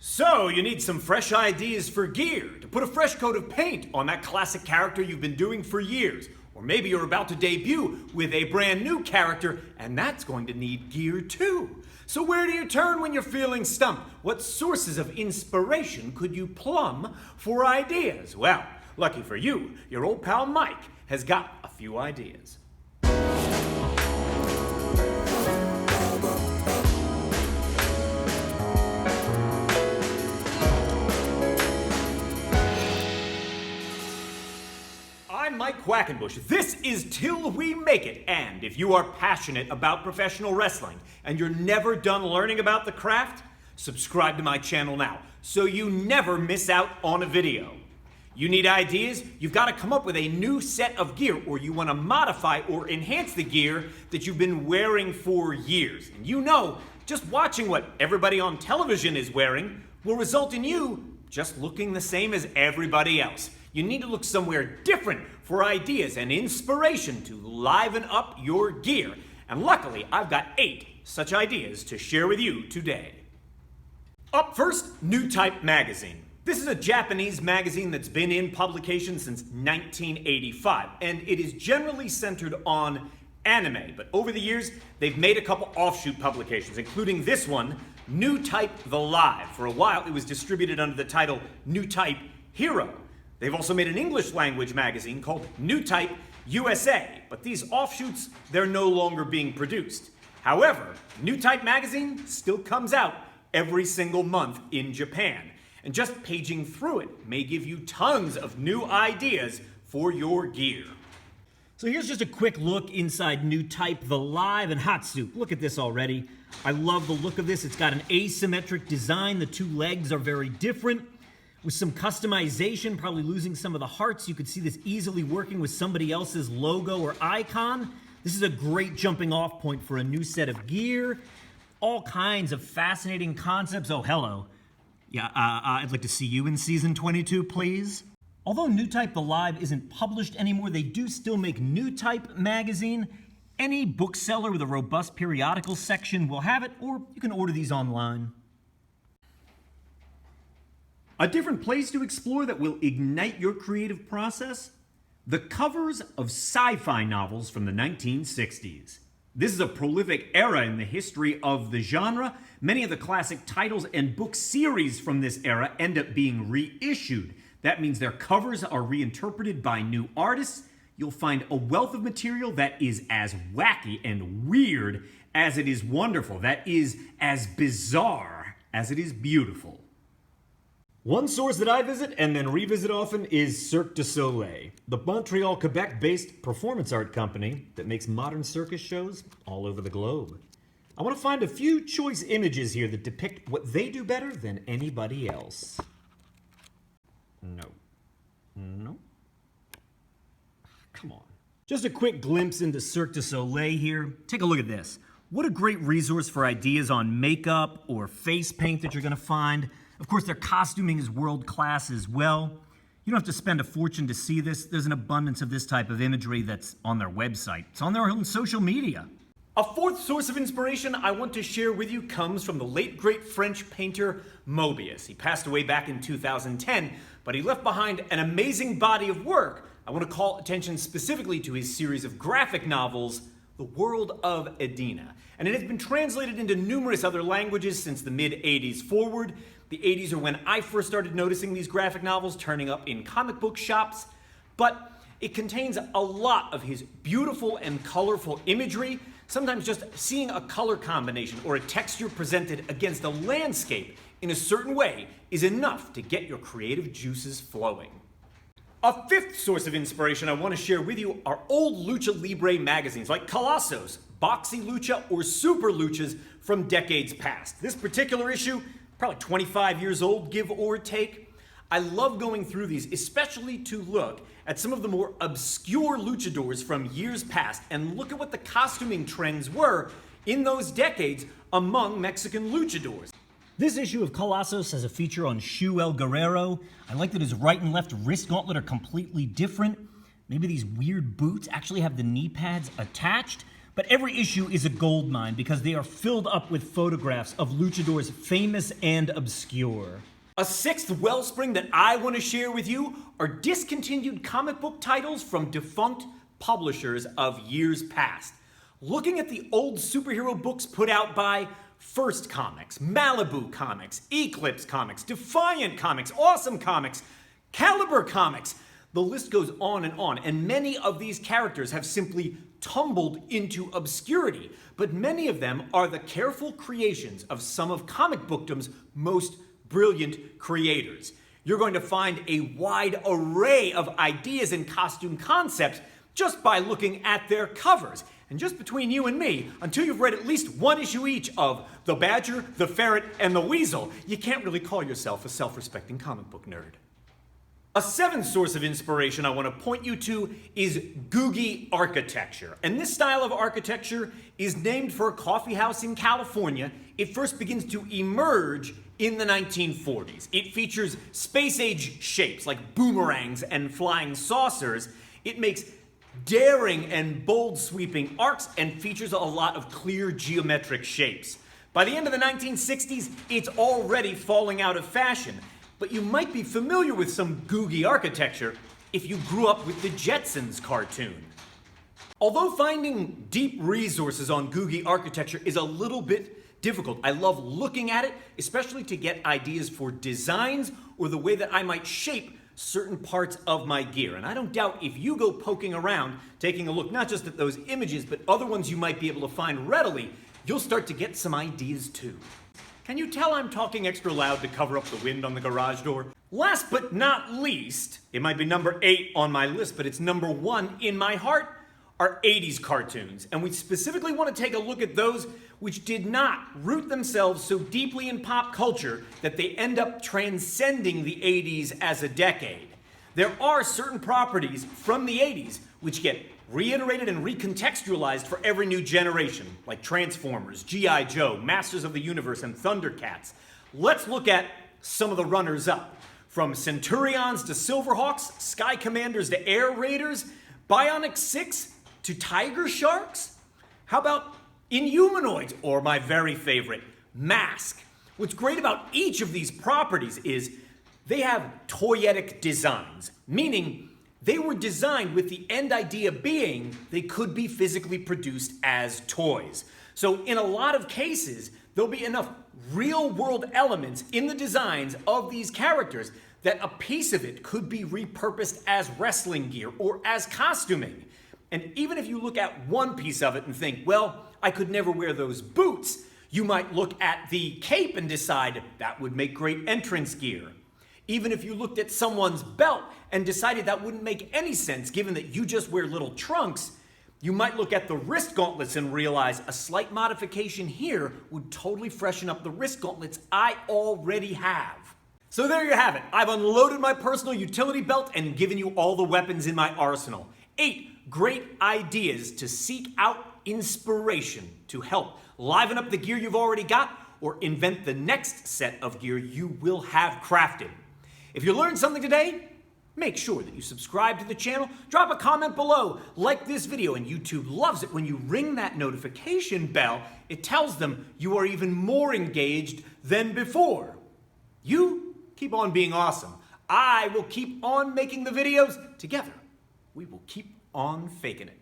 So, you need some fresh ideas for gear, to put a fresh coat of paint on that classic character you've been doing for years. Or maybe you're about to debut with a brand new character, and that's going to need gear too. So where do you turn when you're feeling stumped? What sources of inspiration could you plumb for ideas? Well, lucky for you, your old pal Mike has got a few ideas. I'm Mike Quackenbush. This is Till We Make It. And if you are passionate about professional wrestling and you're never done learning about the craft, subscribe to my channel now so you never miss out on a video. You need ideas? You've got to come up with a new set of gear, or you want to modify or enhance the gear that you've been wearing for years. And you know, just watching what everybody on television is wearing will result in you just looking the same as everybody else. You need to look somewhere different for ideas and inspiration to liven up your gear. And luckily, I've got 8 such ideas to share with you today. Up first, Newtype magazine. This is a Japanese magazine that's been in publication since 1985, and it is generally centered on anime. But over the years, they've made a couple offshoot publications, including this one, Newtype The Live. For a while, it was distributed under the title Newtype Hero. They've also made an English language magazine called Newtype USA, but these offshoots, they're no longer being produced. However, Newtype magazine still comes out every single month in Japan, and just paging through it may give you tons of new ideas for your gear. So here's just a quick look inside Newtype The Live, and hot soup, look at this already. I love the look of this. It's got an asymmetric design. The 2 legs are very different. With some customization, probably losing some of the hearts, you could see this easily working with somebody else's logo or icon. This is a great jumping off point for a new set of gear. All kinds of fascinating concepts. Oh, hello. Yeah, I'd like to see you in season 22, please. Although Newtype The Live isn't published anymore, they do still make Newtype magazine. Any bookseller with a robust periodical section will have it, or you can order these online. A different place to explore that will ignite your creative process? The covers of sci-fi novels from the 1960s. This is a prolific era in the history of the genre. Many of the classic titles and book series from this era end up being reissued. That means their covers are reinterpreted by new artists. You'll find a wealth of material that is as wacky and weird as it is wonderful. That is as bizarre as it is beautiful. One source that I visit and then revisit often is Cirque du Soleil, the Montreal, Quebec-based performance art company that makes modern circus shows all over the globe. I want to find a few choice images here that depict what they do better than anybody else. No. Come on. Just a quick glimpse into Cirque du Soleil here. Take a look at this. What a great resource for ideas on makeup or face paint that you're going to find. Of course, their costuming is world-class as well. You don't have to spend a fortune to see this. There's an abundance of this type of imagery that's on their website. It's on their own social media. A fourth source of inspiration I want to share with you comes from the late great French painter Moebius. He passed away back in 2010, but he left behind an amazing body of work. I want to call attention specifically to his series of graphic novels, The World of Edena. And it has been translated into numerous other languages since the mid-'80s forward. The 80s are when I first started noticing these graphic novels turning up in comic book shops, but it contains a lot of his beautiful and colorful imagery. Sometimes just seeing a color combination or a texture presented against a landscape in a certain way is enough to get your creative juices flowing. A fifth source of inspiration I want to share with you are old Lucha Libre magazines like Colosos, Boxy Lucha, or Super Luchas from decades past. This particular issue, probably 25 years old, give or take. I love going through these, especially to look at some of the more obscure luchadors from years past and look at what the costuming trends were in those decades among Mexican luchadors. This issue of Colosos has a feature on Shu El Guerrero. I like that his right and left wrist gauntlet are completely different. Maybe these weird boots actually have the knee pads attached. But every issue is a goldmine because they are filled up with photographs of luchadors famous and obscure. A sixth wellspring that I want to share with you are discontinued comic book titles from defunct publishers of years past. Looking at the old superhero books put out by First Comics, Malibu Comics, Eclipse Comics, Defiant Comics, Awesome Comics, Caliber Comics. The list goes on, and many of these characters have simply tumbled into obscurity, but many of them are the careful creations of some of comic bookdom's most brilliant creators. You're going to find a wide array of ideas and costume concepts just by looking at their covers. And just between you and me, until you've read at least one issue each of The Badger, The Ferret, and The Weasel, you can't really call yourself a self-respecting comic book nerd. A seventh source of inspiration I want to point you to is Googie architecture. And this style of architecture is named for a coffee house in California. It first begins to emerge in the 1940s. It features space-age shapes like boomerangs and flying saucers. It makes daring and bold sweeping arcs and features a lot of clear geometric shapes. By the end of the 1960s, it's already falling out of fashion, but you might be familiar with some Googie architecture if you grew up with the Jetsons cartoon. Although finding deep resources on Googie architecture is a little bit difficult, I love looking at it, especially to get ideas for designs or the way that I might shape certain parts of my gear. And I don't doubt if you go poking around, taking a look not just at those images, but other ones you might be able to find readily, you'll start to get some ideas too. Can you tell I'm talking extra loud to cover up the wind on the garage door? Last but not least, it might be number 8 on my list, but it's number 1 in my heart, are 80s cartoons. And we specifically want to take a look at those which did not root themselves so deeply in pop culture that they end up transcending the 80s as a decade. There are certain properties from the 80s which get reiterated and recontextualized for every new generation, like Transformers, G.I. Joe, Masters of the Universe, and Thundercats. Let's look at some of the runners-up. From Centurions to Silverhawks, Sky Commanders to Air Raiders, Bionic 6 to Tiger Sharks? How about Inhumanoids, or my very favorite, M.A.S.K? What's great about each of these properties is they have toyetic designs, meaning they were designed with the end idea being they could be physically produced as toys. So in a lot of cases, there'll be enough real-world elements in the designs of these characters that a piece of it could be repurposed as wrestling gear or as costuming. And even if you look at one piece of it and think, well, I could never wear those boots, you might look at the cape and decide that would make great entrance gear. Even if you looked at someone's belt and decided that wouldn't make any sense given that you just wear little trunks, you might look at the wrist gauntlets and realize a slight modification here would totally freshen up the wrist gauntlets I already have. So there you have it. I've unloaded my personal utility belt and given you all the weapons in my arsenal. 8 great ideas to seek out inspiration to help liven up the gear you've already got or invent the next set of gear you will have crafted. If you learned something today, make sure that you subscribe to the channel, drop a comment below, like this video, and YouTube loves it when you ring that notification bell. It tells them you are even more engaged than before. You keep on being awesome. I will keep on making the videos. Together, we will keep on faking it.